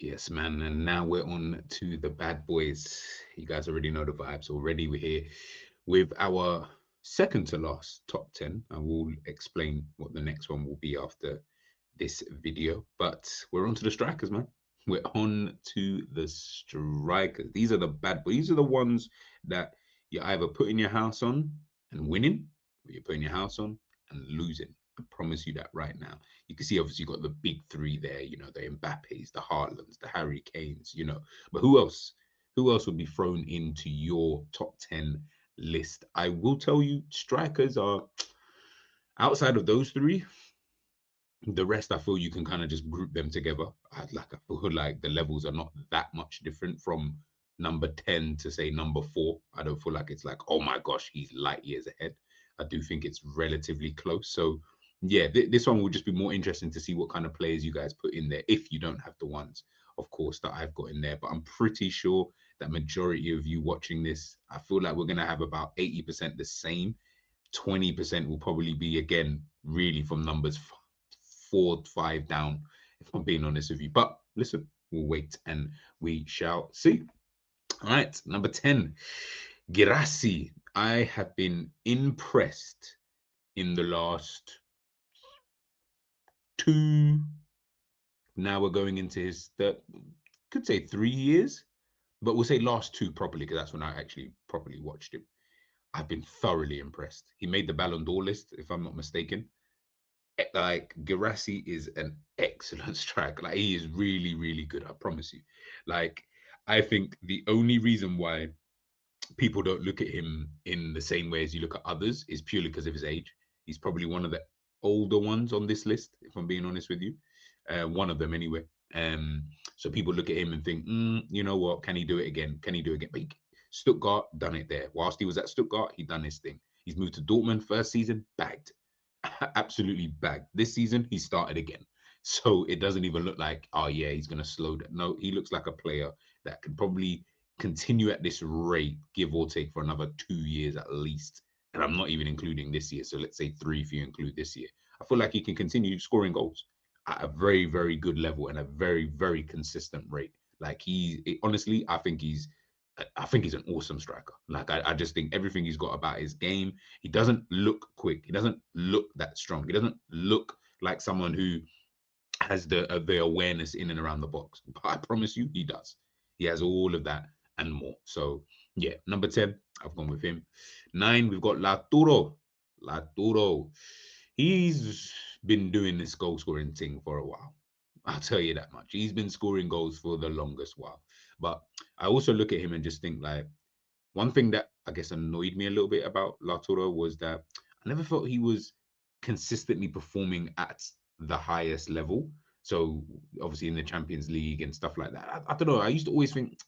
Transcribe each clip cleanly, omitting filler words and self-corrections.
Yes, man. And now we're on to the bad boys. You guys already know the vibes already. We're here with our second to last top 10. I will explain what the next one will be after this video. But we're on to the strikers, man. We're on to the strikers. These are the bad boys. These are the ones that you're either putting your house on and winning, or you're putting your house on and losing. I promise you that right now. You can see obviously you got the big three there, the Mbappes, the Haalands, the Harry Kanes, But who else? Who else would be thrown into your top 10 list? I will tell you, strikers are outside of those three. The rest, I feel you can kind of just group them together. I feel like the levels are not that much different from number 10 to say number 4. I don't feel like it's like, oh my gosh, he's light years ahead. I do think it's relatively close. So, yeah, this one will just be more interesting to see what kind of players you guys put in there if you don't have the ones, of course, that I've got in there. But I'm pretty sure that majority of you watching this, I feel like we're going to have about 80% the same. 20% will probably be, again, really from numbers 4, 5 down, if I'm being honest with you. But listen, we'll wait and we shall see. All right, number 10, Girassi. I have been impressed in the last two. Now we're going into his third, could say 3 years, but we'll say last two properly because that's when I actually properly watched him. I've been thoroughly impressed. He made the Ballon d'Or list, if I'm not mistaken. Like Girassi is an excellent striker. Like he is really, really good. I promise you. Like I think the only reason why people don't look at him in the same way as you look at others is purely because of his age. He's probably one of the older ones on this list, if I'm being honest with you. One of them anyway. So people look at him and think, you know what? Can he do it again? Can he do it again? But Stuttgart done it there. Whilst he was at Stuttgart, he done his thing. He's moved to Dortmund first season, bagged, absolutely bagged. This season, he started again. So it doesn't even look like, oh yeah, he's gonna slow down. No, he looks like a player that could probably continue at this rate, give or take, for another 2 years at least. And I'm not even including this year. So let's say 3 if you include this year. I feel like he can continue scoring goals at a very, very good level and a very, very consistent rate. Like honestly, I think he's an awesome striker. Like I just think everything he's got about his game. He doesn't look quick. He doesn't look that strong. He doesn't look like someone who has the awareness in and around the box. But I promise you, he does. He has all of that and more. So yeah, number 10, I've gone with him. 9, we've got Laturo. Laturo. He's been doing this goal scoring thing for a while. I'll tell you that much. He's been scoring goals for the longest while. But I also look at him and just think like one thing that I guess annoyed me a little bit about Laturo was that I never felt he was consistently performing at the highest level. So obviously in the Champions League and stuff like that. I don't know. I used to always think,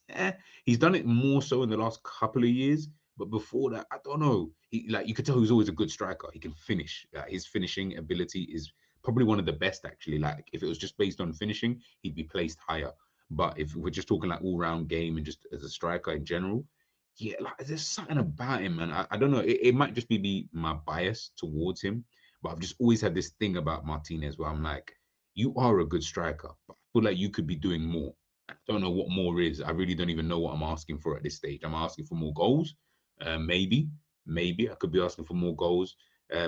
he's done it more so in the last couple of years. But before that, I don't know. He like you could tell he was always a good striker. He can finish. His finishing ability is probably one of the best actually. Like if it was just based on finishing, he'd be placed higher. But if we're just talking like all round game and just as a striker in general, yeah, like there's something about him, man. I don't know. It might just be my bias towards him, but I've just always had this thing about Martinez where I'm like, you are a good striker, but I feel like you could be doing more. I don't know what more is. I really don't even know what I'm asking for at this stage. I'm asking for more goals. Maybe I could be asking for more goals.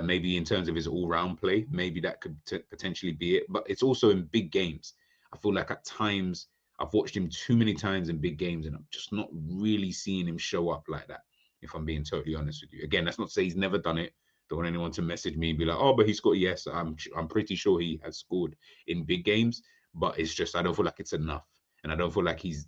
Maybe in terms of his all-round play, maybe that could potentially be it. But it's also in big games. I feel like at times I've watched him too many times in big games, and I'm just not really seeing him show up like that. If I'm being totally honest with you, again, that's not to say he's never done it. Don't want anyone to message me and be like, "Oh, but he scored." Yes, I'm pretty sure he has scored in big games, but it's just I don't feel like it's enough, and I don't feel like he's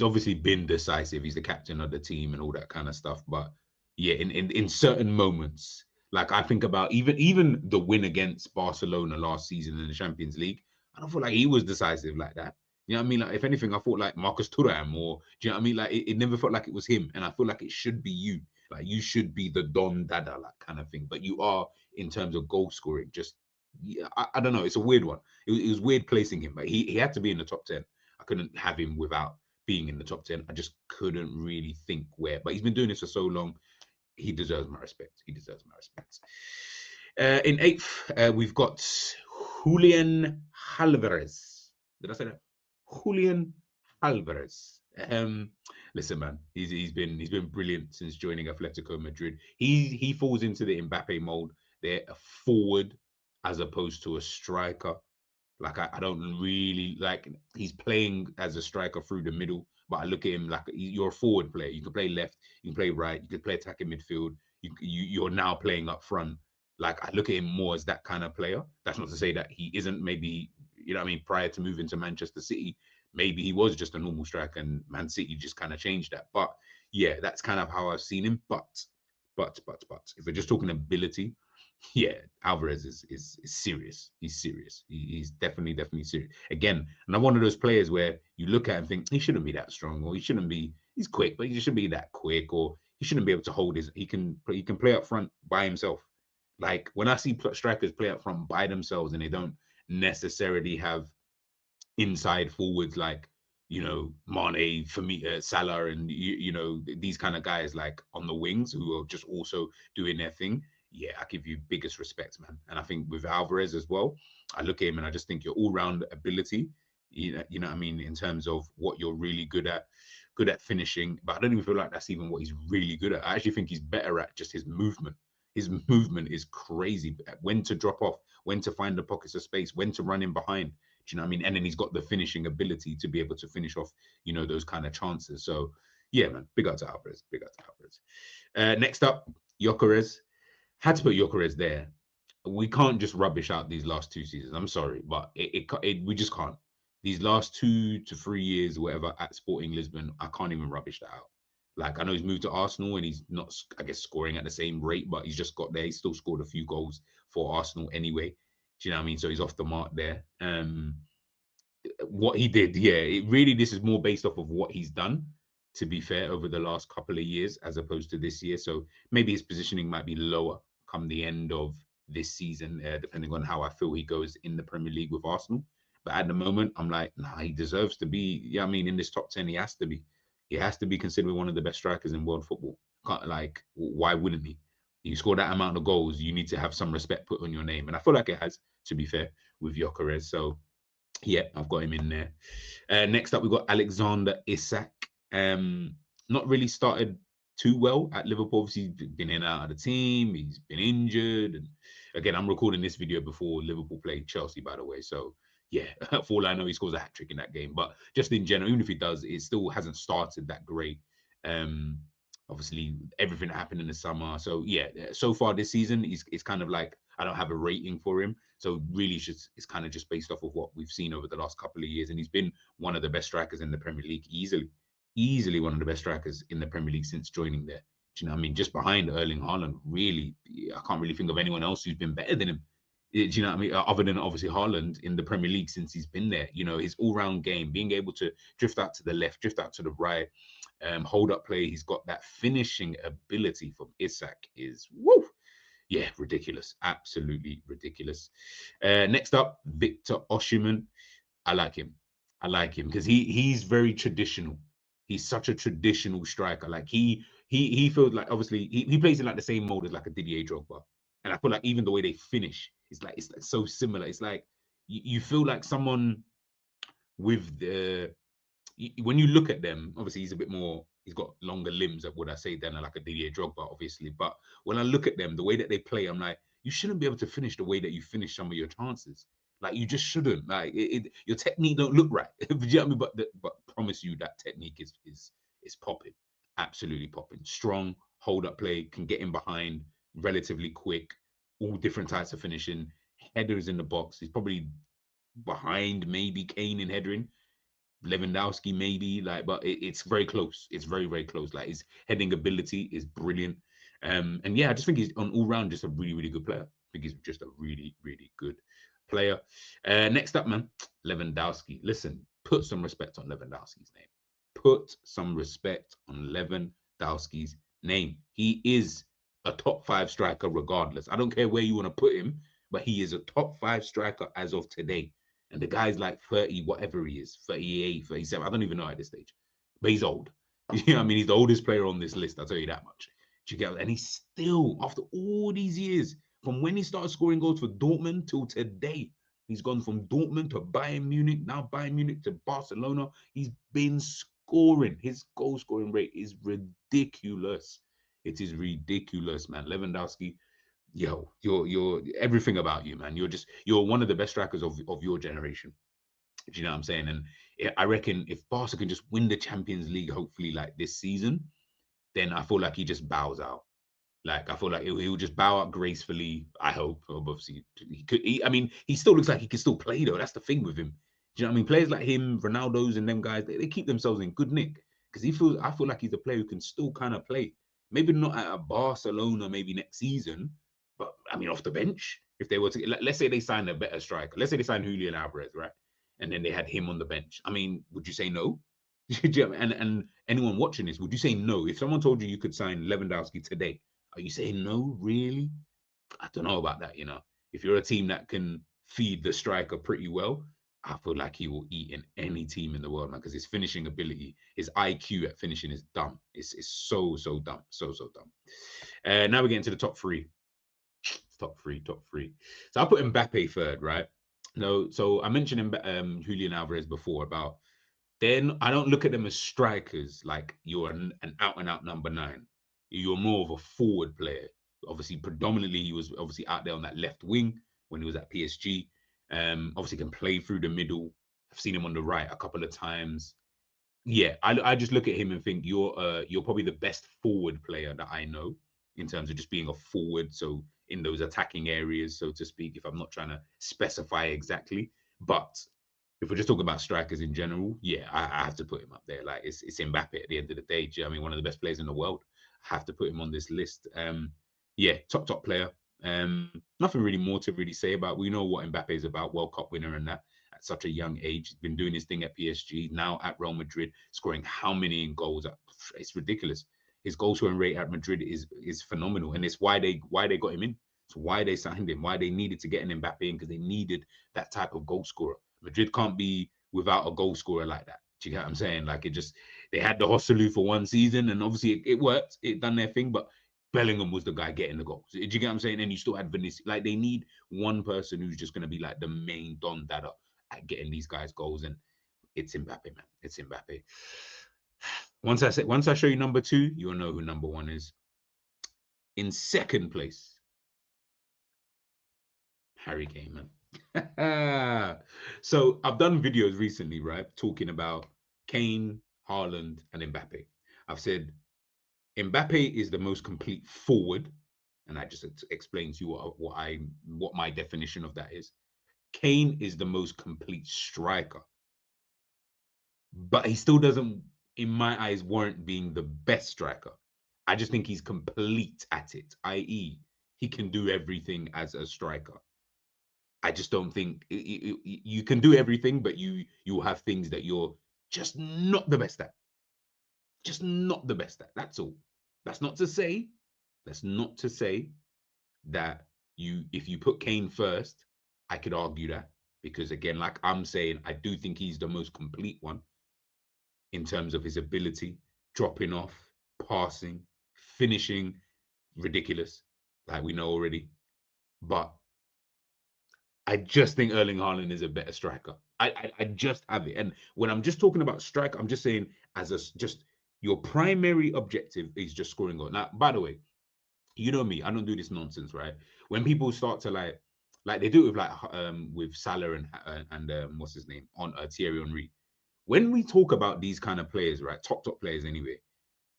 obviously been decisive. He's the captain of the team and all that kind of stuff. But yeah, in certain moments, like I think about even the win against Barcelona last season in the Champions League, I don't feel like he was decisive like that. You know what I mean? Like if anything, I thought like Marcus Thuram or do you know what I mean? Like it never felt like it was him. And I feel like it should be you. Like you should be the Don Dada, like kind of thing. But you are in terms of goal scoring, just yeah, I don't know. It's a weird one. It was weird placing him, but he had to be in the top 10. I couldn't have him without being in the top 10. I just couldn't really think where. But he's been doing this for so long. He deserves my respect. He deserves my respect. In 8th, we've got Julian Alvarez. Did I say that? Julian Alvarez. Listen, man, he's been brilliant since joining Atletico Madrid. He falls into the Mbappe mold. They're a forward as opposed to a striker. Like I don't really like he's playing as a striker through the middle, but I look at him like you're a forward player. You can play left, you can play right, you can play attacking midfield. You're now playing up front. Like I look at him more as that kind of player. That's not to say that he isn't. Maybe you know what I mean. Prior to moving to Manchester City, maybe he was just a normal striker, and Man City just kind of changed that. But yeah, that's kind of how I've seen him. But if we're just talking ability, yeah, Alvarez is serious. He's serious. He's definitely serious. Again, and I'm one of those players where you look at him and think he shouldn't be that strong, or he shouldn't be. He's quick, but he shouldn't be that quick, or he shouldn't be able to hold his. He can play up front by himself. Like when I see strikers play up front by themselves, and they don't necessarily have inside forwards like Mane, for me, Salah, and these kind of guys like on the wings who are just also doing their thing. Yeah, I give you biggest respect, man. And I think with Alvarez as well, I look at him and I just think your all-round ability, you know what I mean, in terms of what you're really good at finishing. But I don't even feel like that's even what he's really good at. I actually think he's better at just his movement. His movement is crazy. When to drop off, when to find the pockets of space, when to run in behind. Do you know what I mean? And then he's got the finishing ability to be able to finish off, those kind of chances. So, yeah, man, big up to Alvarez. Big up to Alvarez. Next up, Gyökeres. Had to put Gyökeres there. We can't just rubbish out these last 2 seasons. I'm sorry, but we just can't. These last 2 to 3 years, whatever, at Sporting Lisbon, I can't even rubbish that out. Like I know he's moved to Arsenal and he's not, I guess, scoring at the same rate, but he's just got there. He still scored a few goals for Arsenal anyway. Do you know what I mean? So he's off the mark there. What he did, yeah, this is more based off of what he's done, to be fair, over the last couple of years as opposed to this year. So maybe his positioning might be lower come the end of this season, depending on how I feel he goes in the Premier League with Arsenal. But at the moment, I'm like, nah, he deserves to be. Yeah, I mean, in this top 10, he has to be. He has to be considered one of the best strikers in world football. Like, why wouldn't he? You score that amount of goals, you need to have some respect put on your name. And I feel like it has, to be fair, with Gyökeres. So yeah, I've got him in there. Next up, we've got Alexander Isak. Not really started too well at Liverpool. Obviously, he's been in and out of the team. He's been injured. And again, I'm recording this video before Liverpool played Chelsea, by the way. So yeah, for all I know, he scores a hat trick in that game. But just in general, even if he does, it still hasn't started that great. Obviously, everything that happened in the summer. So yeah, so far this season, it's kind of like I don't have a rating for him. So really, it's kind of just based off of what we've seen over the last couple of years, and he's been one of the best strikers in the Premier League, easily one of the best strikers in the Premier League since joining there. Do you know what I mean? Just behind Erling Haaland, really, I can't really think of anyone else who's been better than him. Do you know what I mean? Other than obviously Haaland in the Premier League since he's been there. His all-round game, being able to drift out to the left, drift out to the right, hold up play. He's got that finishing ability from Isak is woo. Yeah, ridiculous. Absolutely ridiculous. Next up, Victor Osimhen. I like him. I like him because he's very traditional. He's such a traditional striker. Like he feels like obviously he plays in like the same mold as like a Didier Drogba. And I feel like even the way they finish it's like so similar. It's like you feel like someone with the when you look at them, obviously he's a bit more, he's got longer limbs, would I say, than like a Didier Drogba, obviously. But when I look at them, the way that they play, I'm like, you shouldn't be able to finish the way that you finish some of your chances. Like you just shouldn't. Like your technique don't look right. Do you know what I mean? But promise you that technique is popping, absolutely popping. Strong hold up play, can get in behind, relatively quick, all different types of finishing, headers in the box. He's probably behind maybe Kane in headering. Lewandowski maybe, like, but it's very close. It's very, very close. Like his heading ability is brilliant. And yeah, I just think he's on all round just a really, really good player. I think he's just a really, really good player. Next up, man, Lewandowski. Listen, put some respect on Lewandowski's name. Put some respect on Lewandowski's name. He is a top 5 striker regardless. I don't care where you want to put him, but he is a top 5 striker as of today. And the guy's like 30, whatever he is, 38, 37. I don't even know at this stage. But he's old. You know what I mean? He's the oldest player on this list, I'll tell you that much. Do you get it? And he's still, after all these years, from when he started scoring goals for Dortmund till today, He's gone from Dortmund to Bayern Munich, now Bayern Munich to Barcelona. He's been scoring. His goal scoring rate is ridiculous. It is ridiculous, man. Lewandowski, yo, you're everything about you, man. You're one of the best strikers of your generation. Do you know what I'm saying? And I reckon if Barca can just win the Champions League, hopefully like this season, then I feel like he just bows out. Like I feel like he'll just bow out gracefully. I hope. Obviously, he could. I mean, he still looks like he can still play though. That's the thing with him. Do you know what I mean? Players like him, Ronaldo's, and them guys, they keep themselves in good nick because he feels. I feel like he's a player who can still kind of play. Maybe not at a Barcelona, maybe next season, but I mean, off the bench. If they were to, let's say they signed a better striker. Let's say they signed Julian Alvarez, right? And then they had him on the bench. I mean, would you say no? And anyone watching this, would you say no if someone told you you could sign Lewandowski today? Are you saying no, really? I don't know about that, you know. If you're a team that can feed the striker pretty well, I feel like he will eat in any team in the world, man, because his finishing ability, his IQ at finishing is dumb. It's so dumb. So dumb. Now we're getting to the top three. Top three. So I put Mbappe third, right? No, so I mentioned Julian Alvarez before about then I don't look at them as strikers like you're an out and out number nine. You're more of a forward player. Obviously, predominantly he was obviously out there on that left wing when he was at PSG. Obviously can play through the middle. I've seen him on the right a couple of times. Yeah, I just look at him and think you're probably the best forward player that I know in terms of just being a forward. So in those attacking areas, so to speak, if I'm not trying to specify exactly, but if we're just talking about strikers in general, yeah, I have to put him up there. Like it's Mbappe at the end of the day. Do you know what I mean, one of the best players in the world. I have to put him on this list. Yeah, top player. Nothing really more to really say about. We know what Mbappe is about, World Cup winner and that at such a young age. He's been doing his thing at PSG, now at Real Madrid, scoring how many goals? It's ridiculous. His goal scoring rate at Madrid is phenomenal, and it's why they got him in. It's why they signed him. Why they needed to get an Mbappe in because they needed that type of goal scorer. Madrid can't be without a goal scorer like that. Do you get what I'm saying? Like it just they had the Hosselu for one season, and obviously it worked. It done their thing, but Bellingham was the guy getting the goals. Do you get what I'm saying? And you still had Vinicius. Like they need one person who's just gonna be like the main Don Dada at getting these guys goals, and it's Mbappe, man. It's Mbappe. Once I show you number two, you'll know who number one is. In second place, Harry Kane, man. So I've done videos recently, right, talking about Kane, Haaland, and Mbappe. I've said Mbappe is the most complete forward, and I just explained to you what my definition of that is. Kane is the most complete striker, but he still doesn't, in my eyes, warrant being the best striker. I just think he's complete at it, i.e., he can do everything as a striker. I just don't think you can do everything, but you have things that you're just not the best at. Just not the best at. That's all. That's not to say. That's not to say that if you put Kane first, I could argue that because again, like I'm saying, I do think he's the most complete one in terms of his ability, dropping off, passing, finishing, ridiculous, like we know already. But I just think Erling Haaland is a better striker. I just have it. And when I'm just talking about striker, I'm just saying as just your primary objective is just scoring goal. Now, by the way, you know me, I don't do this nonsense, right? When people start to like they do it with Salah and what's his name on Thierry Henry. When we talk about these kind of players, right, top players anyway,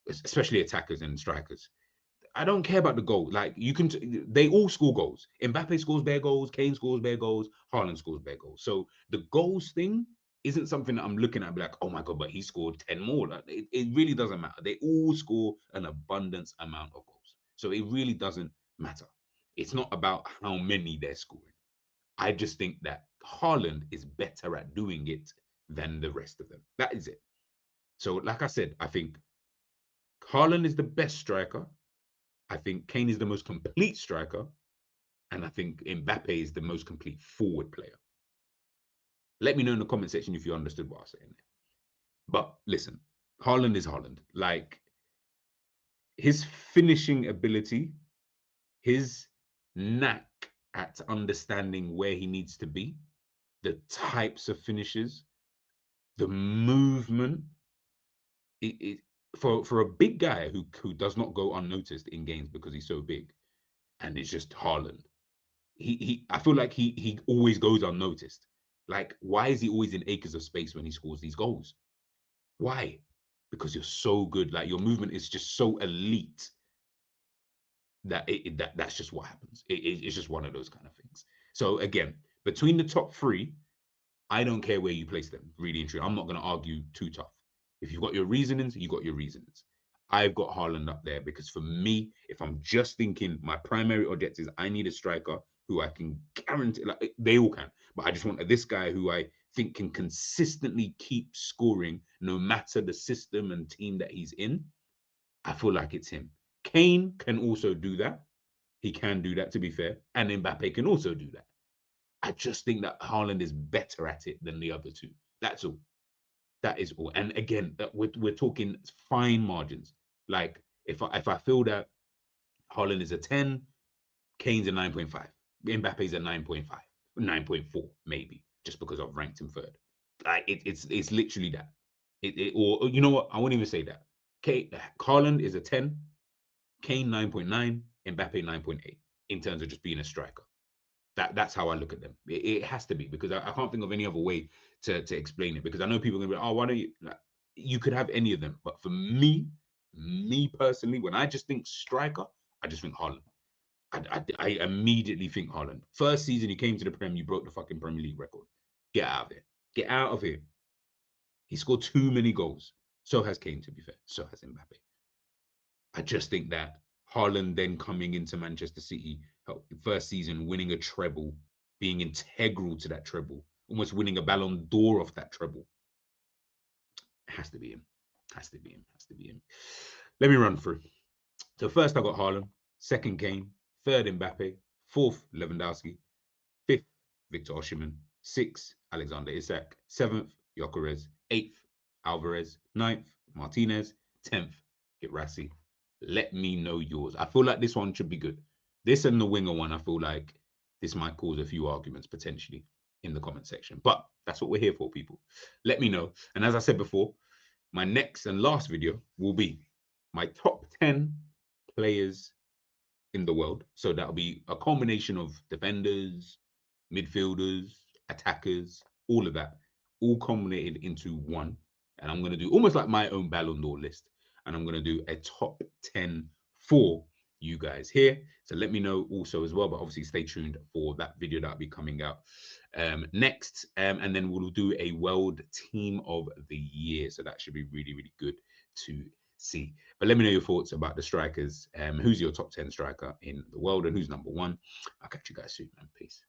especially attackers and strikers, I don't care about the goal. Like you can, they all score goals. Mbappe scores bare goals. Kane scores bare goals. Haaland scores bare goals. So the goals thing isn't something that I'm looking at. And be like, oh my god, but he scored 10 more. Like, it really doesn't matter. They all score an abundance amount of goals. So it really doesn't matter. It's not about how many they're scoring. I just think that Haaland is better at doing it than the rest of them. That is it. So, like I said, I think Haaland is the best striker. I think Kane is the most complete striker, and I think Mbappe is the most complete forward player. Let me know in the comment section if you understood what I was saying. But listen, Haaland is Haaland. Like his finishing ability, his knack at understanding where he needs to be, the types of finishes, the movement. It for a big guy who does not go unnoticed in games because he's so big, and it's just Haaland. He I feel like he always goes unnoticed. Like, why is he always in acres of space when he scores these goals? Why? Because you're so good. Like, your movement is just so elite that that's just what happens. It's just one of those kind of things. So again, between the top three, I don't care where you place them, really and truly. I'm not going to argue too tough. If you've got your reasonings, you got your reasonings. I've got Haaland up there because for me, if I'm just thinking my primary objective is I need a striker who I can guarantee, like they all can, but I just want this guy who I think can consistently keep scoring no matter the system and team that he's in. I feel like it's him. Kane can also do that. He can do that, to be fair. And Mbappe can also do that. I just think that Haaland is better at it than the other two. That's all. That is all. And again, we're talking fine margins. Like, if I feel that Haaland is a 10, Kane's a 9.5, Mbappe's a 9.5, 9.4 maybe, just because I've ranked him third. Like, it's literally that. Or you know what? I won't even say that. Haaland is a 10, Kane 9.9, Mbappe 9.8 in terms of just being a striker. That's how I look at them. It has to be, because I can't think of any other way to explain it. Because I know people are gonna be, oh, why don't you? Like, you could have any of them, but for me personally, when I just think striker, I just think Haaland. I immediately think Haaland. First season he came to the Prem, you broke the fucking Premier League record. Get out of here. Get out of here. He scored too many goals. So has Kane, to be fair. So has Mbappe. I just think that Haaland then coming into Manchester City, first season, winning a treble, being integral to that treble, almost winning a Ballon d'Or off that treble. Has to be him. Has to be him. Has to be him. Let me run through. So first I got Haaland, second Kane, third Mbappe, fourth Lewandowski, fifth Victor Osimhen, sixth Alexander Isak, seventh Gyökeres, eighth Alvarez, ninth Martinez, 10th Girassi. Let me know yours. I feel like this one should be good. This and the winger one, I feel like this might cause a few arguments potentially in the comment section. But that's what we're here for, people. Let me know. And as I said before, my next and last video will be my top 10 players in the world. So that'll be a combination of defenders, midfielders, attackers, all of that, all culminated into one. And I'm going to do almost like my own Ballon d'Or list. And I'm going to do a top 10 for you guys here. So let me know also as well, but obviously stay tuned for that video that'll be coming out next. And then we'll do a World Team of the Year. So that should be really, really good to see. But let me know your thoughts about the strikers. Who's your top 10 striker in the world and who's number one? I'll catch you guys soon, man. Peace.